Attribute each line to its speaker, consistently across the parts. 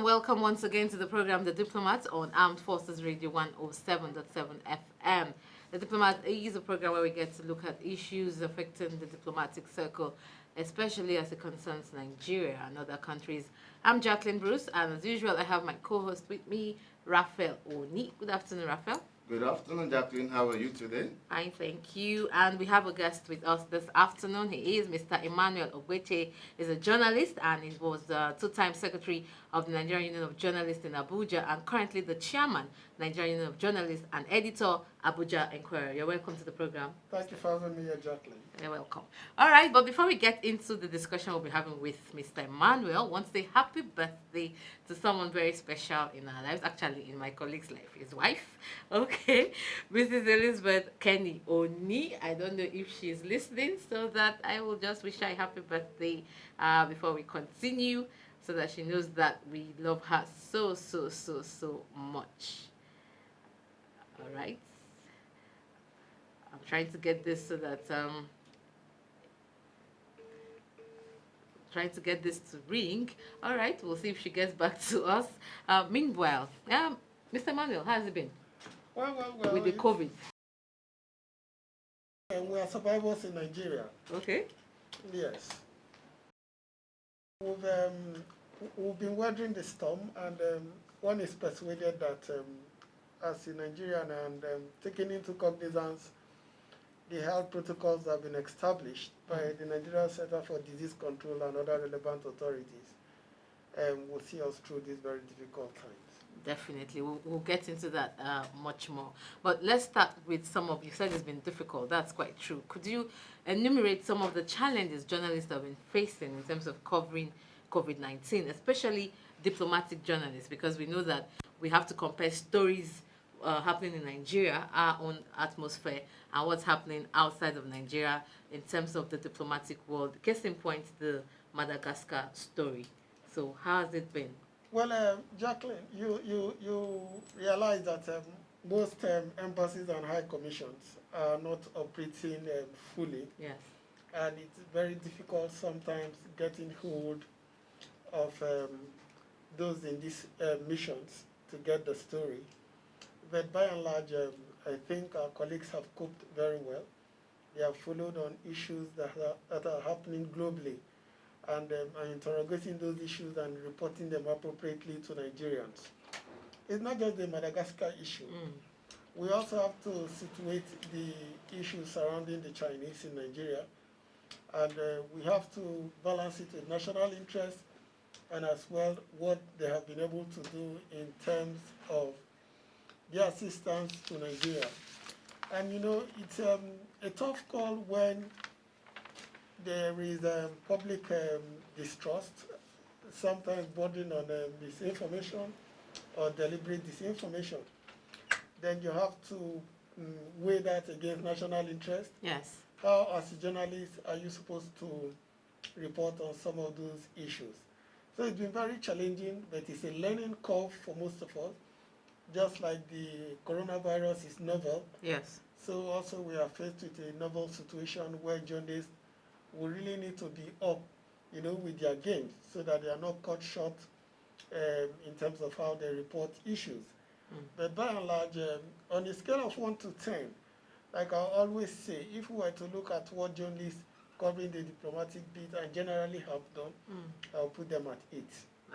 Speaker 1: welcome once again to the program The Diplomats on Armed Forces Radio 107.7 FM. The Diplomat is a program where we get to look at issues affecting the diplomatic circle, especially as it concerns Nigeria and other countries. I'm Jacqueline Bruce, and as usual, I have my co-host with me, Raphael Oni. Good afternoon, Raphael.
Speaker 2: Good afternoon, Jacqueline. How are you today?
Speaker 1: Fine, thank you. And we have a guest with us this afternoon. He is Mr. Emmanuel Ogbeche. He's a journalist and he was the two-time secretary of the Nigerian Union of Journalists in Abuja and currently the chairman, Nigerian Union of Journalists and editor, Abuja Enquirer. You're welcome to the program.
Speaker 3: Thank you for having me here, Jacqueline.
Speaker 1: You're welcome. All right, but before we get into the discussion we'll be having with Mr. Emmanuel, I want to say happy birthday to someone very special in our lives, actually in my colleague's life, his wife. Okay, Mrs. Elizabeth Kenny Oni. I don't know if she's listening, so that I will just wish her a happy birthday before we continue, so that she knows that we love her so much. All right. I'm trying to get this so that trying to get this to ring. All right, we'll see if she gets back to us. Meanwhile, Mr. Manuel, how has it been?
Speaker 3: Well.
Speaker 1: With the COVID.
Speaker 3: We are survivors in Nigeria.
Speaker 1: Okay.
Speaker 3: Yes. We've been weathering the storm, and one is persuaded that as a Nigerian and taking into cognizance the health protocols that have been established by the Nigerian Center for Disease Control and other relevant authorities, will see us through these very difficult times.
Speaker 1: Definitely. We'll get into that much more. But let's start with some of, you said it's been difficult. That's quite true. Could you enumerate some of the challenges journalists have been facing in terms of covering COVID-19, especially diplomatic journalists? Because we know that we have to compare stories happening in Nigeria, our own atmosphere, and what's happening outside of Nigeria in terms of the diplomatic world. Case in point, the Madagascar story. So how has it been?
Speaker 3: Well, Jacqueline, you realize that most embassies and high commissions are not operating fully.
Speaker 1: Yes.
Speaker 3: And it's very difficult sometimes getting hold of those in these missions to get the story. But by and large, I think our colleagues have coped very well. They have followed on issues that are happening globally and are interrogating those issues and reporting them appropriately to Nigerians. It's not just the Madagascar issue. We also have to situate the issues surrounding the Chinese in Nigeria, and we have to balance it with national interest and as well what they have been able to do in terms of their assistance to Nigeria. And you know, it's a tough call when there is public distrust, sometimes bordering on misinformation or deliberate disinformation. Then you have to weigh that against national interest.
Speaker 1: Yes.
Speaker 3: How, as a journalist, are you supposed to report on some of those issues? So it's been very challenging, but it's a learning curve for most of us. Just like the coronavirus is novel.
Speaker 1: Yes.
Speaker 3: So also we are faced with a novel situation where journalists will really need to be up, you know, with their games so that they are not cut short in terms of how they report issues. But by and large, on a scale of 1 to 10, like I always say, if we were to look at what journalists covering the diplomatic beat and generally have done, I'll put them at 8.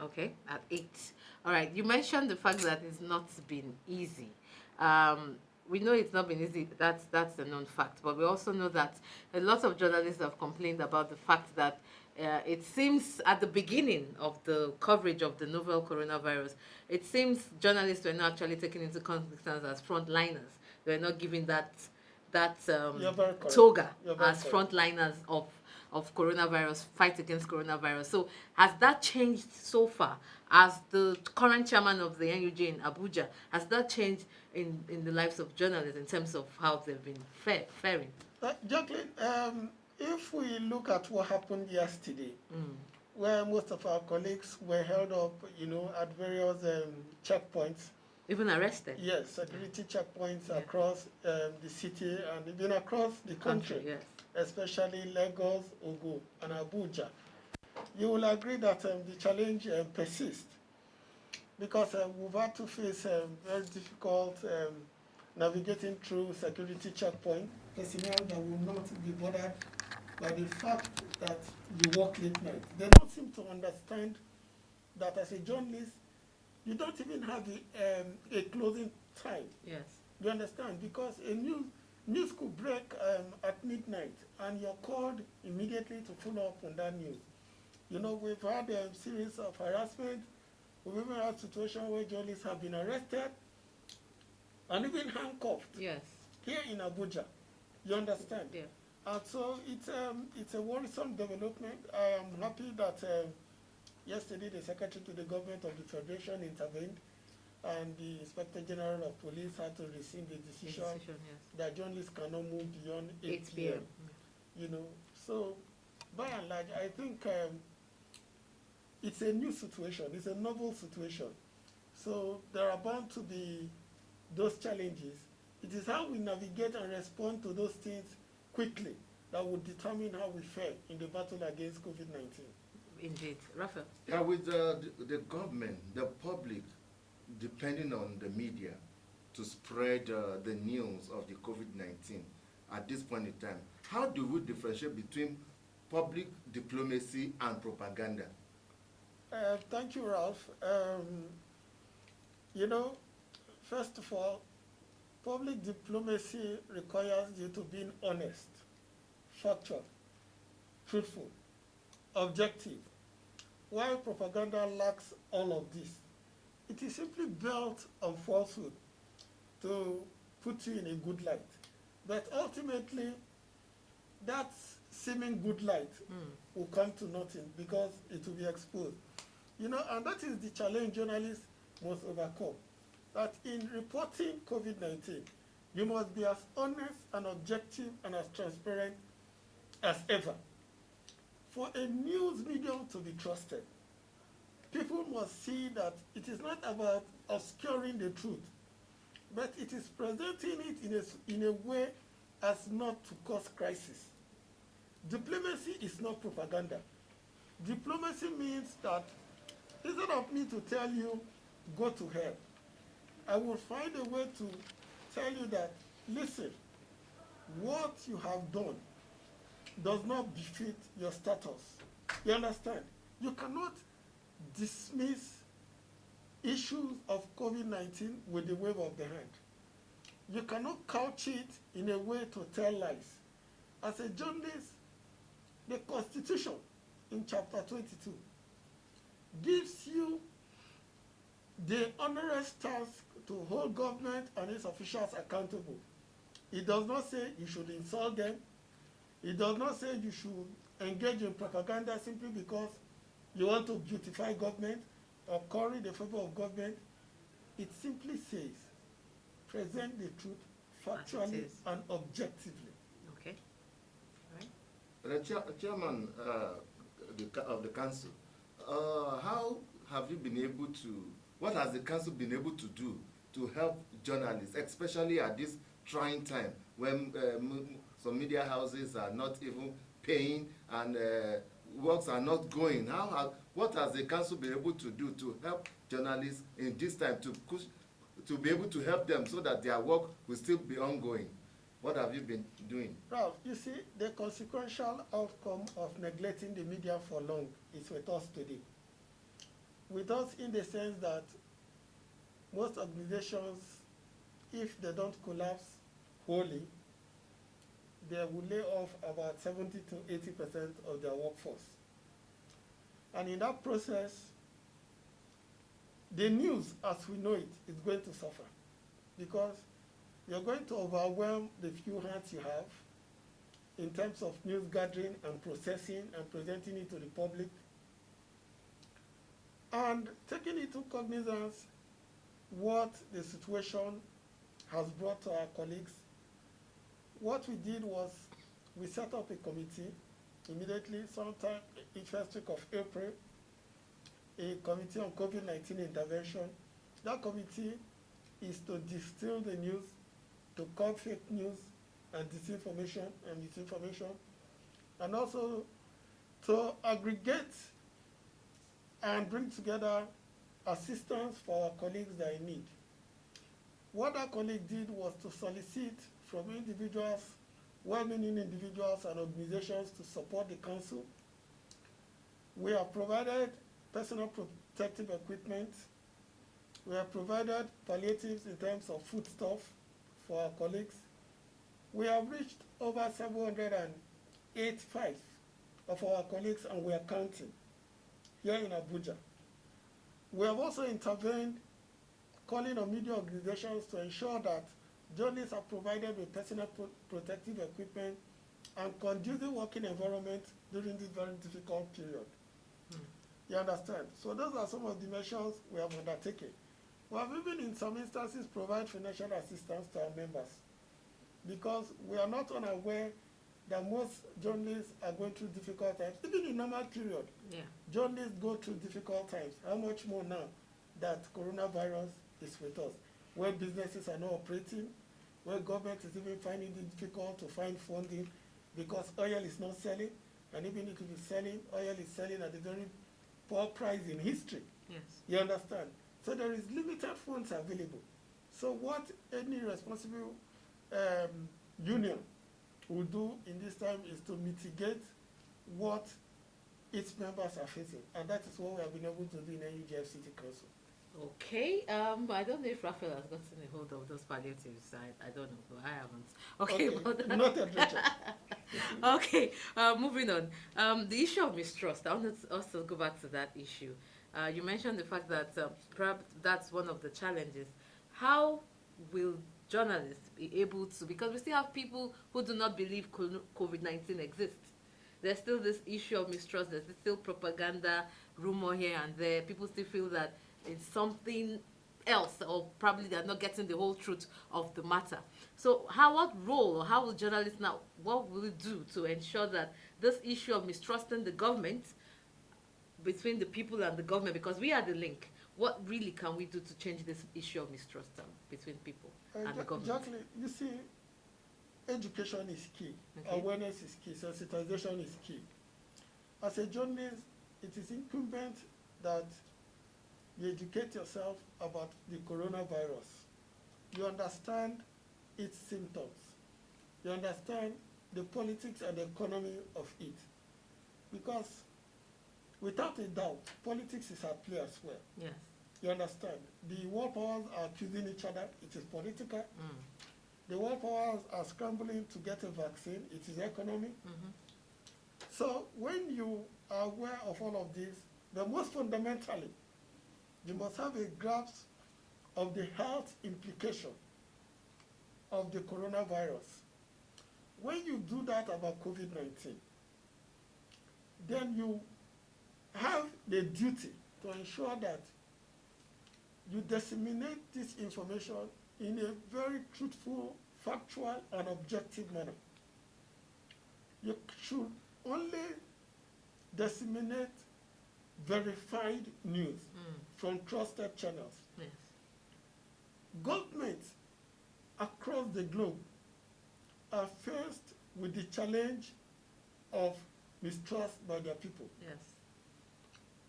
Speaker 1: Okay, at 8. All right, you mentioned the fact that it's not been easy. We know it's not been easy, that's a known fact, but we also know that a lot of journalists have complained about the fact that it seems at the beginning of the coverage of the novel coronavirus, it seems journalists were not actually taken into cognizance as frontliners. They were not given that toga as frontliners of coronavirus, fight against coronavirus. So has that changed so far? As the current chairman of the NUJ in Abuja, has that changed in the lives of journalists in terms of how they've been faring?
Speaker 3: Jacqueline, if we look at what happened yesterday, where most of our colleagues were held up, you know, at various checkpoints.
Speaker 1: Even arrested?
Speaker 3: Yes, security checkpoints across the city and even across the country,
Speaker 1: yes.
Speaker 3: Especially Lagos, Ogun, and Abuja. You will agree that the challenge persists. because we've had to face very difficult navigating through security checkpoint. Personnel that will not be bothered by the fact that you work late night. They don't seem to understand that as a journalist, you don't even have a closing time.
Speaker 1: Yes.
Speaker 3: You understand? Because a news could break at midnight, and you're called immediately to follow up on that news. You know, we've had a series of harassment. We've even had situations where journalists have been arrested and even handcuffed.
Speaker 1: Yes.
Speaker 3: Here in Abuja. You understand?
Speaker 1: Yeah.
Speaker 3: And so it's a worrisome development. I am happy that yesterday the Secretary to the Government of the Federation intervened, and the Inspector General of Police had to rescind the decision
Speaker 1: Yes.
Speaker 3: that journalists cannot move beyond
Speaker 1: 8 p.m.
Speaker 3: You know, so by and large, I think it's a new situation. It's a novel situation. So there are bound to be those challenges. It is how we navigate and respond to those things quickly that will determine how we fare in the battle against COVID-19.
Speaker 1: Indeed. Raphael?
Speaker 2: Yeah, with the government, the public, depending on the media to spread the news of the COVID-19 at this point in time, how do we differentiate between public diplomacy and propaganda?
Speaker 3: Thank you, Ralph. You know, first of all, public diplomacy requires you to be honest, factual, truthful, objective. While propaganda lacks all of this, it is simply built on falsehood to put you in a good light. But ultimately, that seeming good light will come to nothing because it will be exposed. You know, and that is the challenge journalists must overcome. That in reporting COVID-19, you must be as honest and objective and as transparent as ever. For a news medium to be trusted, people must see that it is not about obscuring the truth, but it is presenting it in a way as not to cause crisis. Diplomacy is not propaganda. Diplomacy means that instead of me to tell you, go to hell, I will find a way to tell you that, listen, what you have done does not befit your status. You understand? You cannot dismiss issues of COVID-19 with the wave of the hand. You cannot couch it in a way to tell lies. As a journalist, the Constitution in chapter 22 gives you the onerous task to hold government and its officials accountable. It does not say you should insult them. It does not say you should engage in propaganda simply because you want to beautify government or curry the favor of government. It simply says, present the truth factually and objectively.
Speaker 1: Okay. All right.
Speaker 2: The chairman of the council, how have you been able to, what has the council been able to do to help journalists, especially at this trying time when some media houses are not even paying and works are not going? What has the council been able to do to help journalists in this time to be able to help them so that their work will still be ongoing? What have you been doing?
Speaker 3: Ralph, you see, the consequential outcome of neglecting the media for long is with us today. With us in the sense that most organizations, if they don't collapse wholly, they will lay off about 70 to 80% of their workforce. And in that process, the news as we know it is going to suffer because you're going to overwhelm the few hands you have in terms of news gathering and processing and presenting it to the public. And taking into cognizance what the situation has brought to our colleagues, what we did was we set up a committee immediately, sometime in first week of April, a committee on COVID-19 intervention. That committee is to distill the news, to curb fake news and disinformation and misinformation, and also to aggregate and bring together assistance for our colleagues that are in need. What our colleague did was to solicit from individuals, well-meaning individuals and organizations to support the council. We have provided personal protective equipment. We have provided palliatives in terms of foodstuff for our colleagues. We have reached over 785 of our colleagues, and we are counting here in Abuja. We have also intervened, calling on media organizations to ensure that journalists are provided with personal protective equipment and conducive working environment during this very difficult period. You understand? So those are some of the measures we have undertaken. We have even in some instances provide financial assistance to our members, because we are not unaware that most journalists are going through difficult times. Even in normal period, journalists go through difficult times. How much more now that coronavirus is with us, where businesses are not operating, where government is even finding it difficult to find funding because oil is not selling, and even if it is selling, oil is selling at a very poor price in history.
Speaker 1: Yes.
Speaker 3: You understand? So there is limited funds available. So what any responsible union will do in this time is to mitigate what its members are facing, and that is what we have been able to do in NUGF City Council.
Speaker 1: Okay, I don't know if Raphael has gotten a hold of those palliatives. I don't know, but I haven't. Okay, but
Speaker 3: not at Richard.
Speaker 1: Okay, moving on. The issue of mistrust. I want us to go back to that issue. You mentioned the fact that perhaps that's one of the challenges. How will journalists be able to, because we still have people who do not believe COVID-19 exists. There's still this issue of mistrust. There's still propaganda, rumor here and there. People still feel that it's something else, or probably they're not getting the whole truth of the matter. So what role, or how will journalists now, what will it do to ensure that this issue of mistrusting the government, between the people and the government, because we are the link, what really can we do to change this issue of mistrust between people and the government?
Speaker 3: Exactly. You see, education is key.
Speaker 1: Okay.
Speaker 3: Awareness is key. Sensitization is key. As a journalist, it is incumbent that you educate yourself about the coronavirus. You understand its symptoms. You understand the politics and the economy of it. Because without a doubt, politics is at play as well.
Speaker 1: Yes.
Speaker 3: You understand? The world powers are accusing each other. It is political. The world powers are scrambling to get a vaccine. It is economic. So when you are aware of all of this, the most fundamentally, you must have a grasp of the health implication of the coronavirus. When you do that about COVID-19, then you have the duty to ensure that you disseminate this information in a very truthful, factual, and objective manner. You should only disseminate verified news from trusted channels.
Speaker 1: Yes.
Speaker 3: Governments across the globe are faced with the challenge of mistrust by their people.
Speaker 1: Yes.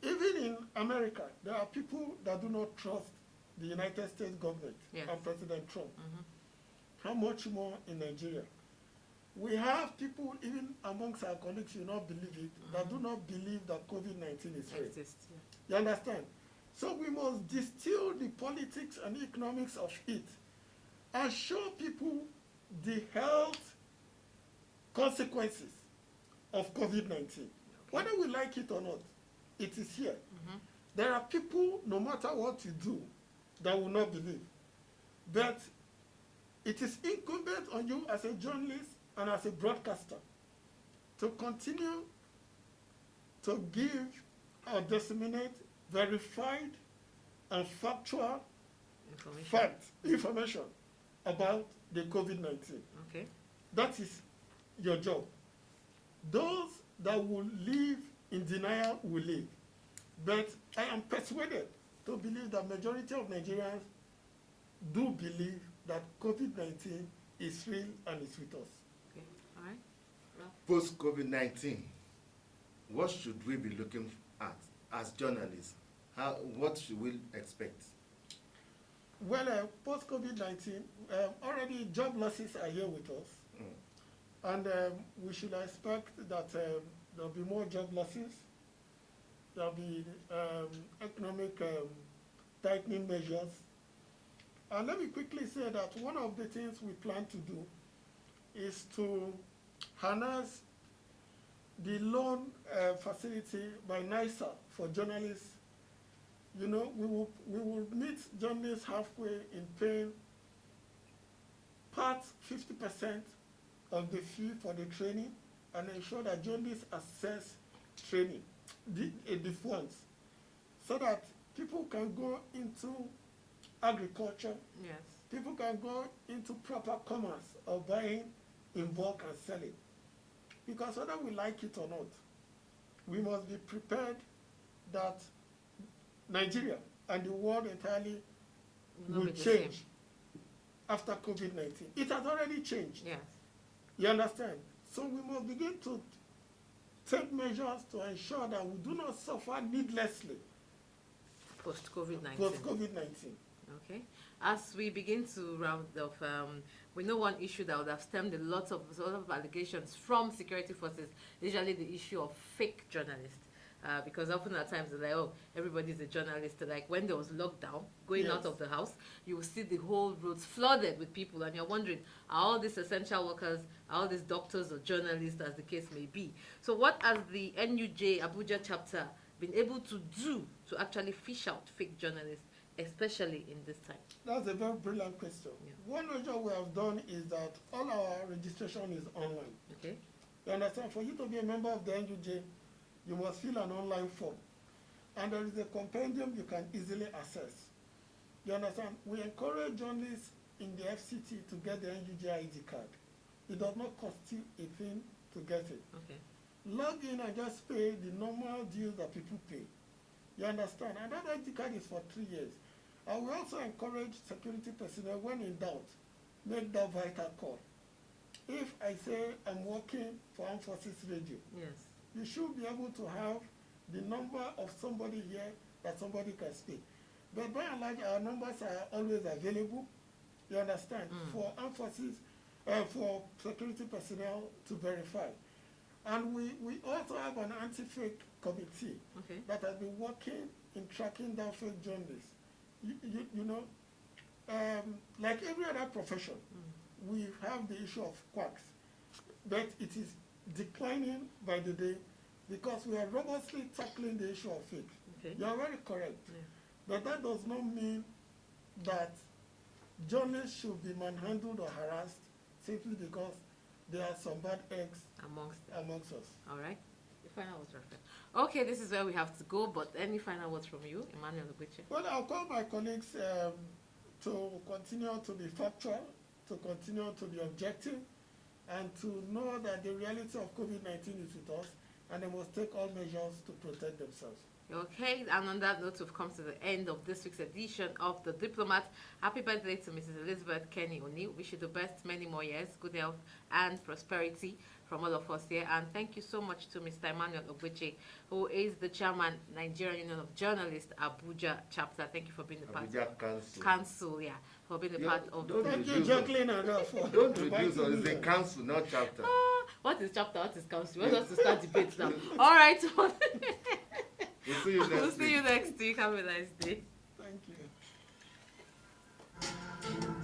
Speaker 3: Even in America, there are people that do not trust the United States government and President Trump. How much more in Nigeria? We have people, even amongst our colleagues, you not believe it, that do not believe that COVID-19 is real. You understand? So we must distill the politics and economics of it and show people the health consequences of COVID-19. Whether we like it or not, it is here. There are people, no matter what you do, that will not believe. But it is incumbent on you as a journalist and as a broadcaster to continue to give or disseminate verified and factual information about the COVID-19.
Speaker 1: Okay.
Speaker 3: That is your job. Those that will live in denial will live. But I am persuaded to believe that majority of Nigerians do believe that COVID-19 is real and is with us.
Speaker 1: Okay. All right. Well,
Speaker 2: Post-COVID-19, what should we be looking at as journalists what should we expect?
Speaker 3: Well, post-COVID-19, already job losses are here with us. And we should expect that there'll be more job losses. There'll be economic tightening measures. And let me quickly say that one of the things we plan to do is to harness the loan facility by NISA for journalists. You know, we will meet journalists halfway in paying part 50% of the fee for the training and ensure that journalists access training, the funds, so that people can go into agriculture,
Speaker 1: Yes.
Speaker 3: people can go into proper commerce of buying in bulk and selling. Because whether we like it or not, we must be prepared that Nigeria and the world entirely will change after COVID-19. It has already changed.
Speaker 1: Yes.
Speaker 3: You understand? So we must begin to take measures to ensure that we do not suffer needlessly
Speaker 1: Post-COVID-19.
Speaker 3: post-COVID-19.
Speaker 1: Okay. As we begin to round off, we know one issue that would have stemmed a lot of allegations from security forces, usually the issue of fake journalists. Because often at times they're like, oh, everybody's a journalist. Like when there was lockdown, going out of the house, you will see the whole roads flooded with people, and you're wondering, are all these essential workers, are all these doctors or journalists, as the case may be? So what has the NUJ Abuja chapter been able to do to actually fish out fake journalists, especially in this time?
Speaker 3: That's a very brilliant question.
Speaker 1: Yeah.
Speaker 3: One measure we have done is that all our registration is online.
Speaker 1: Okay.
Speaker 3: You understand? For you to be a member of the NUJ, you must fill an online form. And there is a compendium you can easily access. You understand? We encourage journalists in the FCT to get the NUJ ID card. It does not cost you a thing to get it.
Speaker 1: Okay.
Speaker 3: Log in and just pay the normal dues that people pay. You understand? And that ID card is for 3 years. And we also encourage security personnel, when in doubt, make that vital call. If I say I'm working for Armed Forces Radio,
Speaker 1: Yes.
Speaker 3: you should be able to have the number of somebody here that somebody can speak. But by and large, our numbers are always available, you understand, for Armed Forces, for security personnel to verify. And we also have an anti-fake committee that has been working in tracking down fake journalists. You know, like every other profession, we have the issue of quacks, but it is declining by the day because we are robustly tackling the issue of fake.
Speaker 1: Okay.
Speaker 3: You are very correct.
Speaker 1: Yeah.
Speaker 3: But that does not mean that journalists should be manhandled or harassed simply because there are some bad eggs amongst us.
Speaker 1: All right. The final words, Raphael. Okay, this is where we have to go, but any final words from you, Emmanuel Ogbeche?
Speaker 3: Well, I'll call my colleagues to continue to be factual, to continue to be objective, and to know that the reality of COVID-19 is with us, and they must take all measures to protect themselves.
Speaker 1: Okay, and on that note, we've come to the end of this week's edition of The Diplomats. Happy birthday to Mrs. Elizabeth Kenny O'Neill. Wish you the best, many more years, good health and prosperity from all of us here. And thank you so much to Mr. Emmanuel Ogbeche, who is the chairman, Nigerian Union of Journalists, Abuja chapter. Thank you for being a part
Speaker 2: Abuja
Speaker 1: Council, yeah, for being a part of
Speaker 2: don't
Speaker 3: Thank you,
Speaker 2: reduce
Speaker 3: Jacqueline, and
Speaker 2: Don't reduce us. It's a council, not chapter.
Speaker 1: What is chapter? What is council? We want us to start debates now. All right.
Speaker 2: We'll see you next
Speaker 1: We'll
Speaker 2: week.
Speaker 1: see you next week. Have a nice day.
Speaker 3: Thank you.